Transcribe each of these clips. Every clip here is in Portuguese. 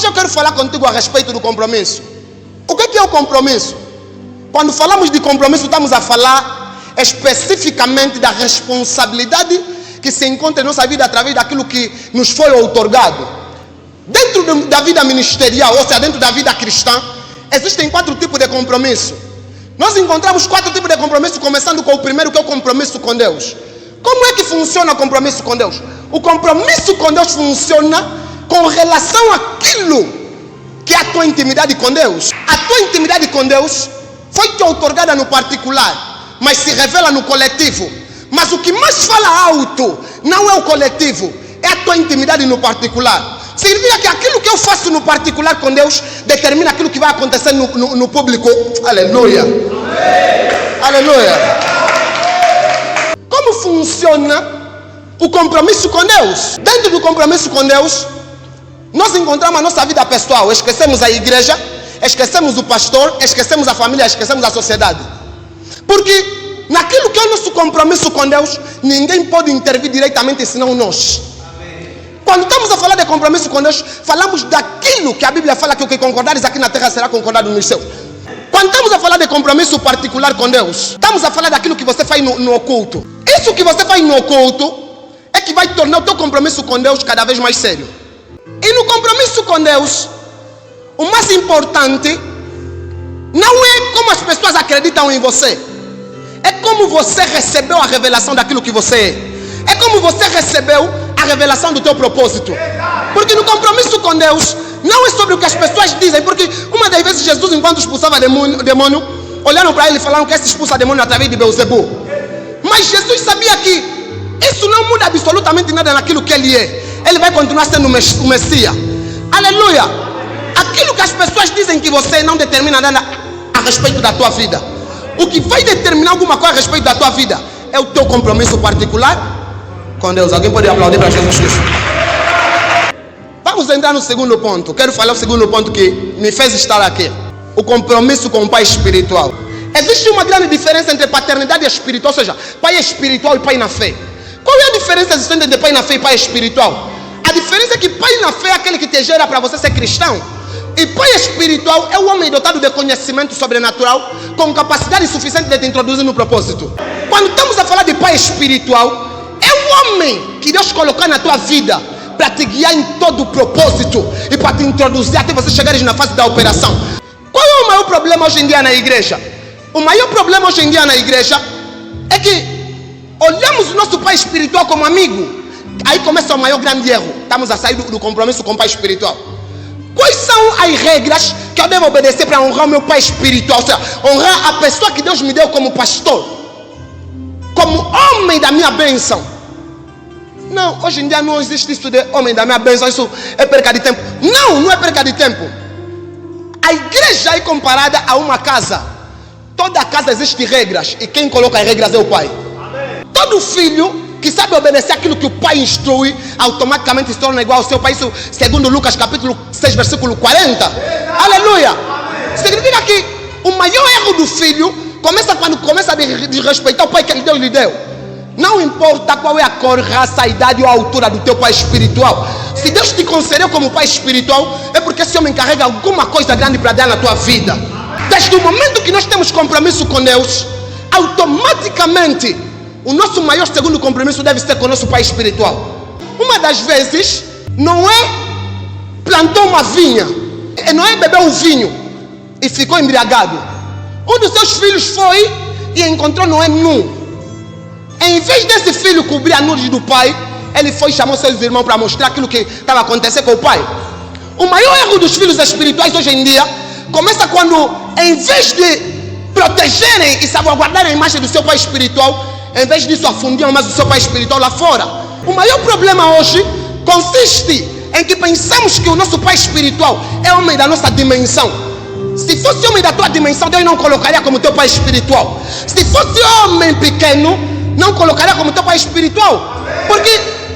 Hoje eu quero falar contigo a respeito do compromisso. O que é o compromisso? Quando falamos de compromisso, estamos a falar especificamente da responsabilidade que se encontra em nossa vida através daquilo que nos foi outorgado. Dentro da vida ministerial, ou seja, dentro da vida cristã, existem 4 tipos de compromisso. Nós encontramos 4 tipos de compromisso, começando com o primeiro, que é o compromisso com Deus. Como é que funciona o compromisso com Deus? O compromisso com Deus funciona com relação àquilo que é a tua intimidade com Deus. A tua intimidade com Deus foi-te outorgada no particular, mas se revela no coletivo. Mas o que mais fala alto não é o coletivo, é a tua intimidade no particular. Significa que aquilo que eu faço no particular com Deus determina aquilo que vai acontecer no público. Aleluia. Aleluia. Como funciona o compromisso com Deus? Dentro do compromisso com Deus, nós encontramos a nossa vida pessoal. Esquecemos a igreja, esquecemos o pastor, esquecemos a família, esquecemos a sociedade. Porque naquilo que é o nosso compromisso com Deus, ninguém pode intervir diretamente senão nós. Quando estamos a falar de compromisso com Deus, falamos daquilo que a Bíblia fala que o que concordares aqui na terra será concordado nos céus. Quando estamos a falar de compromisso particular com Deus, estamos a falar daquilo que você faz no oculto. Isso que você faz no oculto é que vai tornar o teu compromisso com Deus cada vez mais sério. E no compromisso com Deus, o mais importante não é como as pessoas acreditam em você, é como você recebeu a revelação daquilo que você é como você recebeu a revelação do teu propósito. Porque no compromisso com Deus não é sobre o que as pessoas dizem. Porque uma das vezes Jesus, enquanto expulsava demônio, olharam para ele e falaram que esse expulsa demônio através de Beelzebul. Mas Jesus sabia que isso não muda absolutamente nada naquilo que ele é. Ele vai continuar sendo o Messias. Aleluia. Aquilo que as pessoas dizem que você não determina nada a respeito da tua vida. O que vai determinar alguma coisa a respeito da tua vida é o teu compromisso particular com Deus. Alguém pode aplaudir para Jesus Cristo? Vamos entrar no segundo ponto. Quero falar o segundo ponto que me fez estar aqui. O compromisso com o pai espiritual. Existe uma grande diferença entre paternidade espiritual, ou seja, pai espiritual e pai na fé. Qual é a diferença existente entre pai na fé e pai espiritual? A diferença é que pai na fé é aquele que te gera para você ser cristão. E pai espiritual é o homem dotado de conhecimento sobrenatural, com capacidade suficiente de te introduzir no propósito. Quando estamos a falar de pai espiritual, é o homem que Deus colocou na tua vida para te guiar em todo o propósito e para te introduzir até você chegares na fase da operação. Qual é o maior problema hoje em dia na igreja? O maior problema hoje em dia na igreja é que olhamos o nosso pai espiritual como amigo. Aí começa o maior grande erro. Estamos a sair do compromisso com o pai espiritual. Quais são as regras que eu devo obedecer para honrar o meu pai espiritual? Ou seja, honrar a pessoa que Deus me deu como pastor, como homem da minha bênção. Não, hoje em dia não existe isso de homem da minha bênção. Isso é perca de tempo. Não é perca de tempo. A igreja é comparada a uma casa. Toda casa existe regras. E quem coloca as regras é o pai. Todo filho que sabe obedecer aquilo que o pai instrui, automaticamente se torna igual ao seu pai. Isso segundo Lucas capítulo 6, versículo 40. Aleluia. Significa que o maior erro do filho começa quando começa a desrespeitar o pai que Deus lhe deu. Não importa qual é a cor, raça, a idade ou a altura do teu pai espiritual. Se Deus te concedeu como pai espiritual, é porque esse homem carrega alguma coisa grande para dar na tua vida. Desde o momento que nós temos compromisso com Deus, automaticamente o nosso maior segundo compromisso deve ser com o nosso pai espiritual. Uma das vezes, Noé plantou uma vinha. Noé bebeu o vinho e ficou embriagado. Um dos seus filhos foi e encontrou Noé nu. Em vez desse filho cobrir a nudez do pai, ele foi e chamou seus irmãos para mostrar aquilo que estava acontecendo com o pai. O maior erro dos filhos espirituais hoje em dia começa quando, em vez de protegerem e salvaguardarem a imagem do seu pai espiritual, em vez disso afundiam mais o seu pai espiritual lá fora. O maior problema hoje consiste em que pensamos que o nosso pai espiritual é homem da nossa dimensão. Se fosse homem da tua dimensão, Deus não colocaria como teu pai espiritual. Se fosse homem pequeno, não colocaria como teu pai espiritual. Porque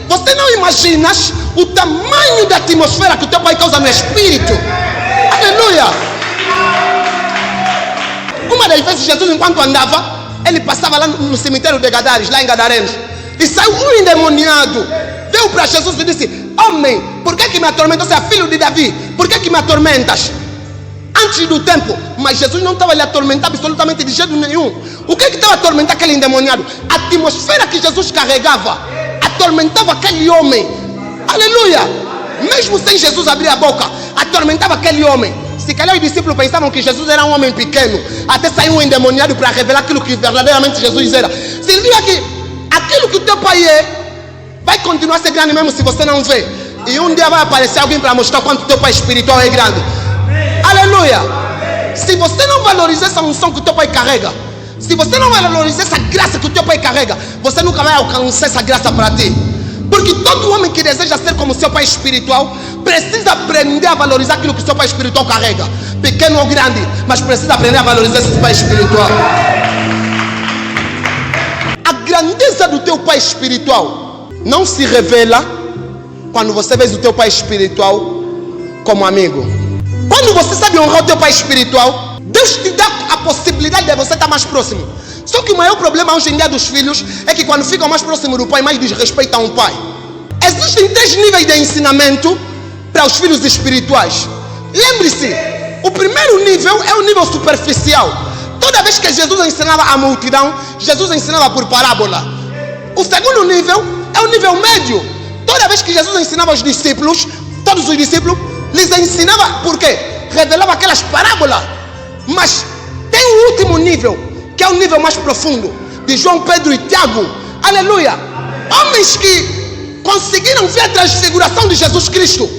você não imaginas o tamanho da atmosfera que o teu pai causa no espírito. Aleluia. Uma das vezes Jesus, enquanto andava, ele passava lá no cemitério de Gadares, lá em Gadarenos, e saiu um endemoniado. Veio para Jesus e disse: homem, por que me atormentas? Ou seja, filho de Davi, por que me atormentas? Antes do tempo, mas Jesus não estava lhe atormentar absolutamente de jeito nenhum. O que estava a atormentar aquele endemoniado? A atmosfera que Jesus carregava atormentava aquele homem. Aleluia! Mesmo sem Jesus abrir a boca, atormentava aquele homem. Se calhar os discípulos pensavam que Jesus era um homem pequeno, até saiu um endemoniado para revelar aquilo que verdadeiramente Jesus era. Significa que aquilo que o teu pai é vai continuar a ser grande mesmo se você não vê. E um dia vai aparecer alguém para mostrar quanto teu pai espiritual é grande. Aleluia! Se você não valorizar essa unção que o teu pai carrega, se você não valorizar essa graça que o teu pai carrega, você nunca vai alcançar essa graça para ti. Porque todo homem que deseja ser como seu pai espiritual precisa aprender a valorizar aquilo que seu pai espiritual carrega, pequeno ou grande, mas precisa aprender a valorizar esse pai espiritual. A grandeza do teu pai espiritual não se revela quando você vê o teu pai espiritual como amigo. Quando você sabe honrar o teu pai espiritual, Deus te dá a possibilidade de você estar mais próximo. Só que o maior problema hoje em dia dos filhos é que quando ficam mais próximos do pai, mais desrespeitam o pai. Existem 3 níveis de ensinamento para os filhos espirituais. Lembre-se, o primeiro nível é o nível superficial. Toda vez que Jesus ensinava a multidão, Jesus ensinava por parábola. O segundo nível é o nível médio. Toda vez que Jesus ensinava aos discípulos, todos os discípulos, lhes ensinava por quê? Revelava aquelas parábolas. Mas tem o último nível, que é o nível mais profundo, de João, Pedro e Tiago. Aleluia! Homens que conseguiram ver a transfiguração de Jesus Cristo.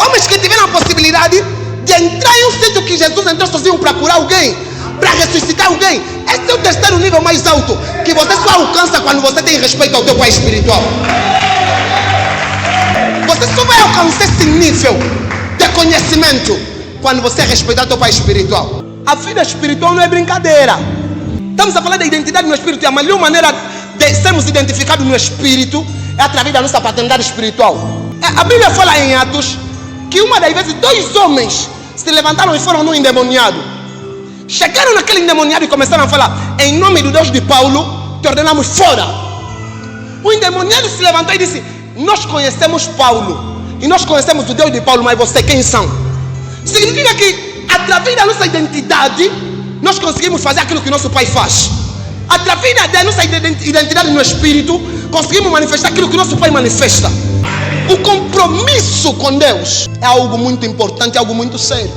Homens que tiveram a possibilidade de entrar em um sítio que Jesus entrou sozinho para curar alguém, para ressuscitar alguém. Esse é o terceiro nível mais alto, que você só alcança quando você tem respeito ao teu pai espiritual. Você só vai alcançar esse nível de conhecimento quando você respeitar o teu pai espiritual. A vida espiritual não é brincadeira. Estamos a falar da identidade no espírito. E a melhor maneira de sermos identificados no espírito é através da nossa paternidade espiritual. A Bíblia fala em Atos que uma das vezes 2 homens se levantaram e foram no endemoniado. Chegaram naquele endemoniado e começaram a falar: em nome do Deus de Paulo, te ordenamos fora. O endemoniado se levantou e disse: nós conhecemos Paulo e nós conhecemos o Deus de Paulo, mas você quem são? Significa que através da nossa identidade nós conseguimos fazer aquilo que nosso pai faz. Através da nossa identidade no espírito, conseguimos manifestar aquilo que nosso pai manifesta. O compromisso com Deus é algo muito importante, é algo muito sério.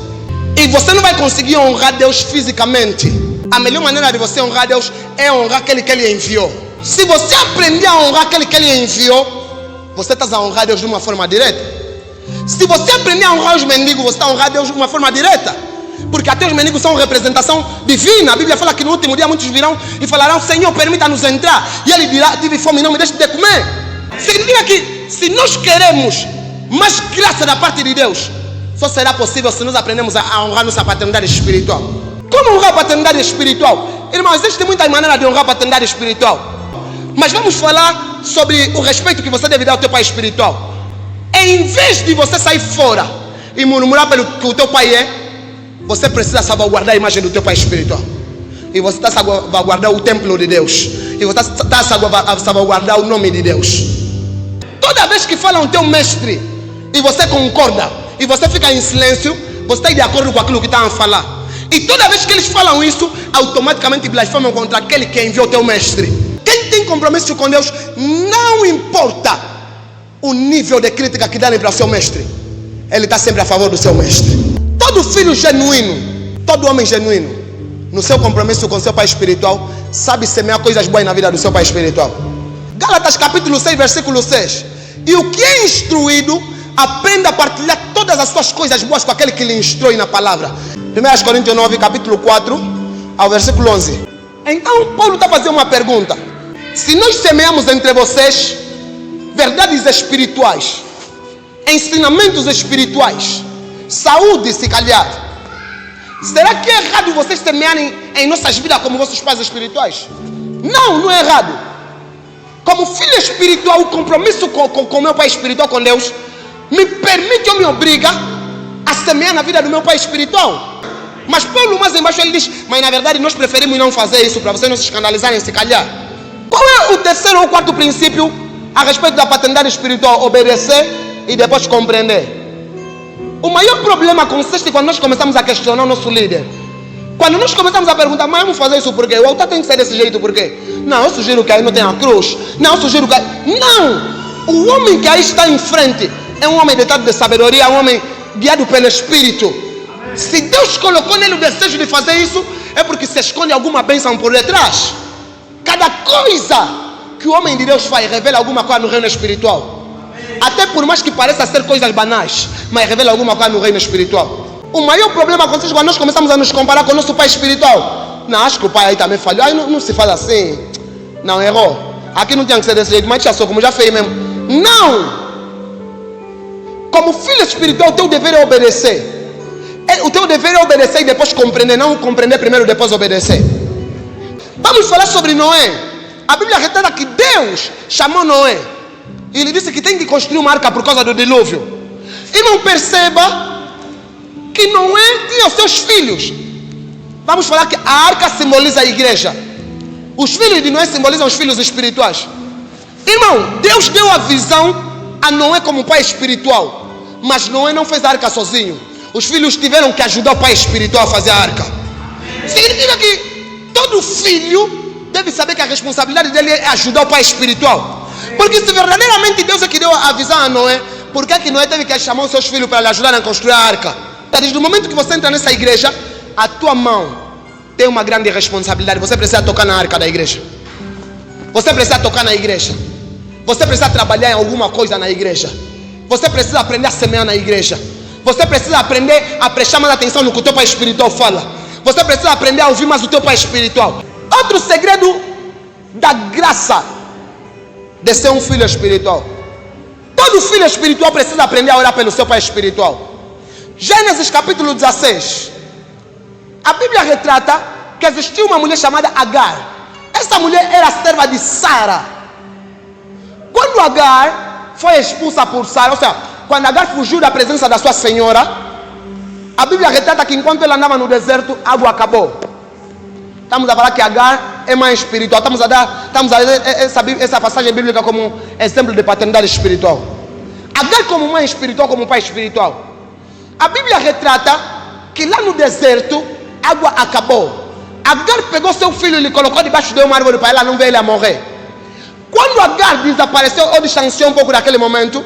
E você não vai conseguir honrar Deus fisicamente. A melhor maneira de você honrar Deus é honrar aquele que Ele enviou. Se você aprender a honrar aquele que Ele enviou, você está a honrar Deus de uma forma direta. Se você aprender a honrar os mendigos, você está a honrar Deus de uma forma direta. Porque até os mendigos são representação divina. A Bíblia fala que no último dia muitos virão e falarão: Senhor, permita-nos entrar. E ele dirá: tive fome, não me deixe de comer. Significa que se nós queremos mais graça da parte de Deus, só será possível se nós aprendemos a honrar nossa paternidade espiritual. Como honrar a paternidade espiritual? Irmãos, existem muitas maneiras de honrar a paternidade espiritual. Mas vamos falar sobre o respeito que você deve dar ao teu pai espiritual. Em vez de você sair fora e murmurar pelo que o teu pai é, você precisa salvaguardar a imagem do teu pai espiritual. E você está a salvaguardar o templo de Deus. E você está a salvaguardar o nome de Deus. Toda vez que falam o teu mestre e você concorda e você fica em silêncio, você está de acordo com aquilo que estão a falar. E toda vez que eles falam isso, automaticamente blasfemam contra aquele que enviou o teu mestre. Quem tem compromisso com Deus, não importa o nível de crítica que darem para o seu mestre, ele está sempre a favor do seu mestre. Todo filho genuíno, todo homem genuíno, no seu compromisso com seu pai espiritual, sabe semear coisas boas na vida do seu pai espiritual. Gálatas capítulo 6, versículo 6. E o que é instruído, aprenda a partilhar todas as suas coisas boas com aquele que lhe instrui na palavra. 1 Coríntios 9, capítulo 4, ao versículo 11. Então Paulo está fazendo uma pergunta: se nós semeamos entre vocês verdades espirituais, ensinamentos espirituais, saúde, se calhar, será que é errado vocês semearem em nossas vidas como vossos pais espirituais? Não, não é errado. Como filho espiritual, o compromisso com meu pai espiritual, com Deus, me permite ou me obriga a semear na vida do meu pai espiritual. Mas Paulo mais embaixo ele diz: mas na verdade nós preferimos não fazer isso para vocês não se escandalizarem, se calhar. Qual é o terceiro ou quarto princípio a respeito da paternidade espiritual? Obedecer e depois compreender. O maior problema consiste quando nós começamos a questionar o nosso líder. Quando nós começamos a perguntar, mas vamos fazer isso por quê? O altar tem que ser desse jeito por quê? Não, eu sugiro que aí não tenha cruz. Não, eu sugiro que aí... Não! O homem que aí está em frente é um homem dotado de sabedoria, um homem guiado pelo Espírito. Se Deus colocou nele o desejo de fazer isso, é porque se esconde alguma bênção por detrás. Cada coisa que o homem de Deus faz revela alguma coisa no reino espiritual. Até por mais que pareça ser coisas banais, mas revela alguma coisa no reino espiritual. O maior problema consiste quando nós começamos a nos comparar com o nosso pai espiritual. Não, acho que o pai aí também falhou. Aí não se faz assim. Não, errou. Aqui não tinha que ser desse jeito, mas já sou como já fez mesmo. Não! Como filho espiritual, o teu dever é obedecer. O teu dever é obedecer e depois compreender. Não compreender primeiro e depois obedecer. Vamos falar sobre Noé. A Bíblia retrata que Deus chamou Noé. E ele disse que tem que construir uma arca por causa do dilúvio. E não perceba que Noé tinha os seus filhos. Vamos falar que a arca simboliza a igreja. Os filhos de Noé simbolizam os filhos espirituais. Irmão, Deus deu a visão a Noé como pai espiritual. Mas Noé não fez a arca sozinho. Os filhos tiveram que ajudar o pai espiritual a fazer a arca. Significa que todo filho deve saber que a responsabilidade dele é ajudar o pai espiritual. Porque se verdadeiramente Deus é que deu a visão a Noé, por que é que Noé teve que chamar os seus filhos para lhe ajudar a construir a arca? Desde o momento que você entra nessa igreja, a tua mão tem uma grande responsabilidade. Você precisa tocar na arca da igreja. Você precisa tocar na igreja. Você precisa trabalhar em alguma coisa na igreja. Você precisa aprender a semear na igreja. Você precisa aprender a prestar mais atenção no que o teu pai espiritual fala. Você precisa aprender a ouvir mais o teu pai espiritual. Outro segredo da graça de ser um filho espiritual. Todo filho espiritual precisa aprender a orar pelo seu pai espiritual. Gênesis capítulo 16. A Bíblia retrata que existia uma mulher chamada Agar. Essa mulher era serva de Sara. Quando Agar foi expulsa por Sara, ou seja, quando Agar fugiu da presença da sua senhora, a Bíblia retrata que enquanto ela andava no deserto, a água acabou. Estamos a falar que Agar é mãe espiritual. Estamos a dar essa passagem bíblica como exemplo de paternidade espiritual. Agar como mãe espiritual, como pai espiritual. A Bíblia retrata que lá no deserto, a água acabou. Agar pegou seu filho e lhe colocou debaixo de uma árvore para ela não ver ele a morrer. Quando Agar desapareceu ou distanciou um pouco daquele momento,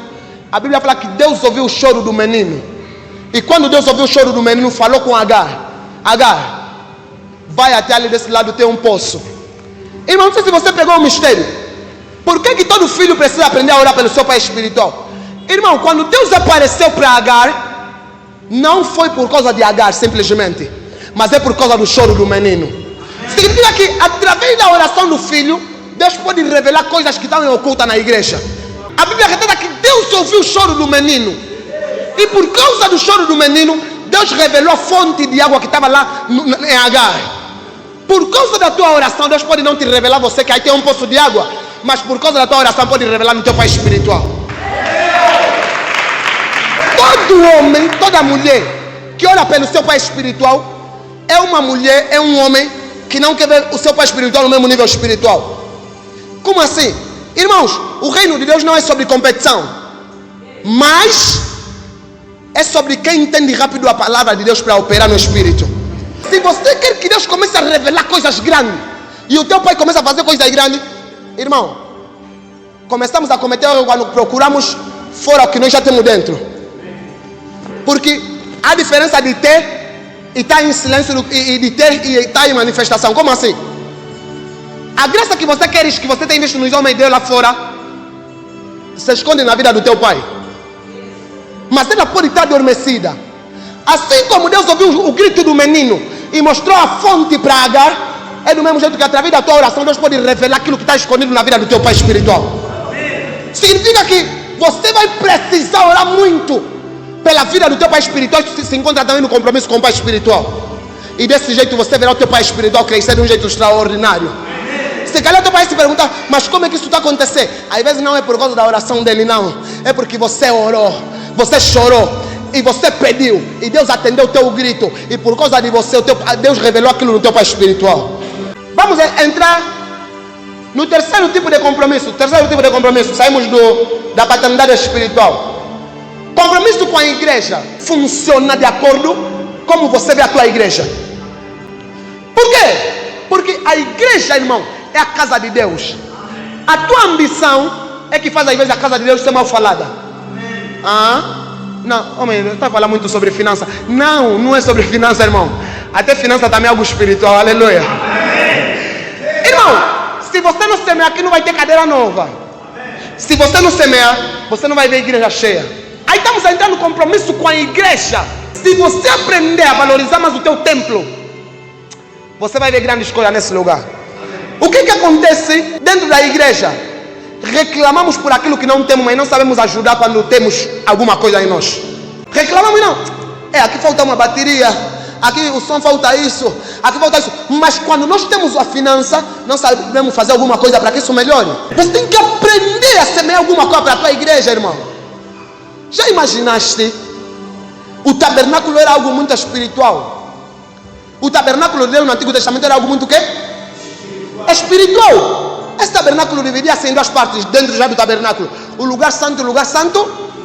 a Bíblia fala que Deus ouviu o choro do menino. E quando Deus ouviu o choro do menino, falou com Agar: Agar, vai até ali desse lado, tem um poço. Irmão, não sei se você pegou o mistério. Por que todo filho precisa aprender a orar pelo seu pai espiritual? Irmão, quando Deus apareceu para Agar, não foi por causa de Agar simplesmente, mas é por causa do choro do menino. Significa que através da oração do filho, Deus pode revelar coisas que estão ocultas na igreja. A Bíblia retrata que Deus ouviu o choro do menino. E por causa do choro do menino, Deus revelou a fonte de água que estava lá em Agar. Por causa da tua oração, Deus pode não te revelar você que aí tem um poço de água, mas por causa da tua oração pode revelar no teu pai espiritual. Todo homem, toda mulher que ora pelo seu pai espiritual é uma mulher, é um homem que não quer ver o seu pai espiritual no mesmo nível espiritual. Como assim? Irmãos, o reino de Deus não é sobre competição, mas é sobre quem entende rápido a palavra de Deus para operar no espírito. Se você quer que Deus comece a revelar coisas grandes e o teu pai começa a fazer coisas grandes, irmão, começamos a cometer erro quando procuramos fora o que nós já temos dentro. Porque a diferença de ter e estar em silêncio e de ter e estar em manifestação. Como assim? A graça que você quer, que você tem visto nos homens de Deus lá fora, se esconde na vida do teu pai. Mas ela pode estar adormecida. Assim como Deus ouviu o grito do menino e mostrou a fonte para Agar, é do mesmo jeito que através da tua oração Deus pode revelar aquilo que está escondido na vida do teu pai espiritual. Significa que você vai precisar orar muito pela vida do teu pai espiritual. Isso se encontra também no compromisso com o pai espiritual. E desse jeito você verá o teu pai espiritual crescer de um jeito extraordinário. Se calhar teu pai se pergunta, mas como é que isso está acontecendo? Às vezes não é por causa da oração dele, não. É porque você orou, você chorou e você pediu e Deus atendeu o teu grito. E por causa de você, Deus revelou aquilo no teu pai espiritual. Vamos entrar no terceiro tipo de compromisso. Terceiro tipo de compromisso. Saímos da paternidade espiritual. Compromisso com a igreja funciona de acordo com como você vê a tua igreja. Por quê? Porque a igreja, irmão, é a casa de Deus. A tua ambição é que faz às vezes a casa de Deus ser mal falada. Não, homem, não está falando muito sobre finança. Não, não é sobre finança, irmão. Até finança também é algo espiritual, aleluia. Irmão, se você não semear aqui, não vai ter cadeira nova. Se você não semear, você não vai ver a igreja cheia. Aí estamos a entrar no compromisso com a igreja. Se você aprender a valorizar mais o teu templo, você vai ver grandes coisas nesse lugar. O que acontece dentro da igreja? Reclamamos por aquilo que não temos, mas não sabemos ajudar quando temos alguma coisa em nós. Reclamamos não. Aqui falta uma bateria, aqui o som falta isso, aqui falta isso. Mas quando nós temos a finança, não sabemos fazer alguma coisa para que isso melhore. Você tem que aprender a semear alguma coisa para a tua igreja, irmão. Já imaginaste? O tabernáculo era algo muito espiritual. O tabernáculo de Deus no Antigo Testamento era algo muito o quê? Espiritual. Esse tabernáculo dividia-se em duas partes dentro já do tabernáculo. O lugar santo e o lugar santo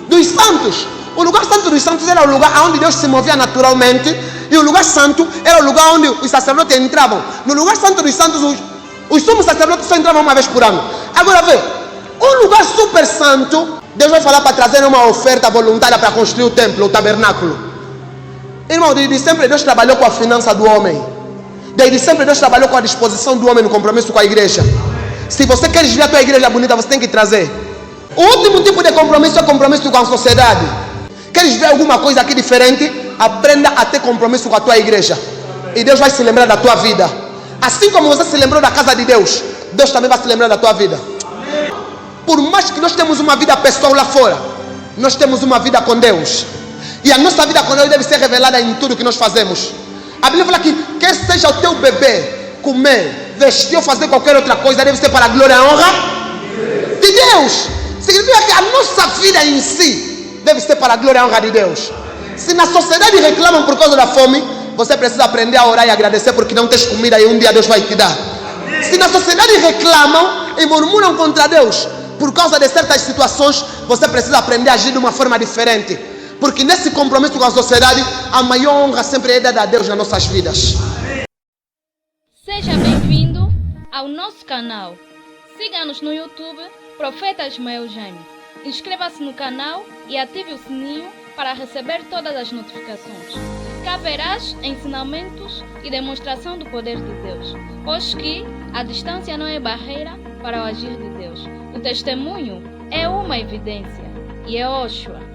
dos santos. O lugar santo dos santos era o lugar onde Deus se movia naturalmente. E o lugar santo era o lugar onde os sacerdotes entravam. No lugar santo dos santos, os sumos sacerdotes só entravam uma vez por ano. Agora vê, um lugar super santo, Deus vai falar para trazer uma oferta voluntária para construir o templo, o tabernáculo. Irmão, desde sempre Deus trabalhou com a finança do homem. Desde sempre Deus trabalhou com a disposição do homem no compromisso com a igreja. Se você quer ver a tua igreja bonita, você tem que trazer. O último tipo de compromisso é compromisso com a sociedade. Queres ver alguma coisa aqui diferente? Aprenda a ter compromisso com a tua igreja. E Deus vai se lembrar da tua vida. Assim como você se lembrou da casa de Deus, Deus também vai se lembrar da tua vida. Por mais que nós temos uma vida pessoal lá fora, nós temos uma vida com Deus. E a nossa vida com Deus deve ser revelada em tudo que nós fazemos. A Bíblia fala que quer seja o teu bebê, comer, vestir ou fazer qualquer outra coisa, deve ser para a glória e a honra de Deus. Significa que a nossa vida em si deve ser para a glória e a honra de Deus. Se na sociedade reclamam por causa da fome, você precisa aprender a orar e agradecer porque não tens comida e um dia Deus vai te dar. Se na sociedade reclamam e murmuram contra Deus por causa de certas situações, você precisa aprender a agir de uma forma diferente. Porque nesse compromisso com a sociedade, a maior honra sempre é dada a Deus nas nossas vidas. Seja bem-vindo ao nosso canal. Siga-nos no YouTube, Profeta Ismael Jaime. Inscreva-se no canal e ative o sininho para receber todas as notificações. Cá verás ensinamentos e demonstração do poder de Deus, pois que a distância não é barreira para o agir de Deus. O testemunho é uma evidência e é Oshua.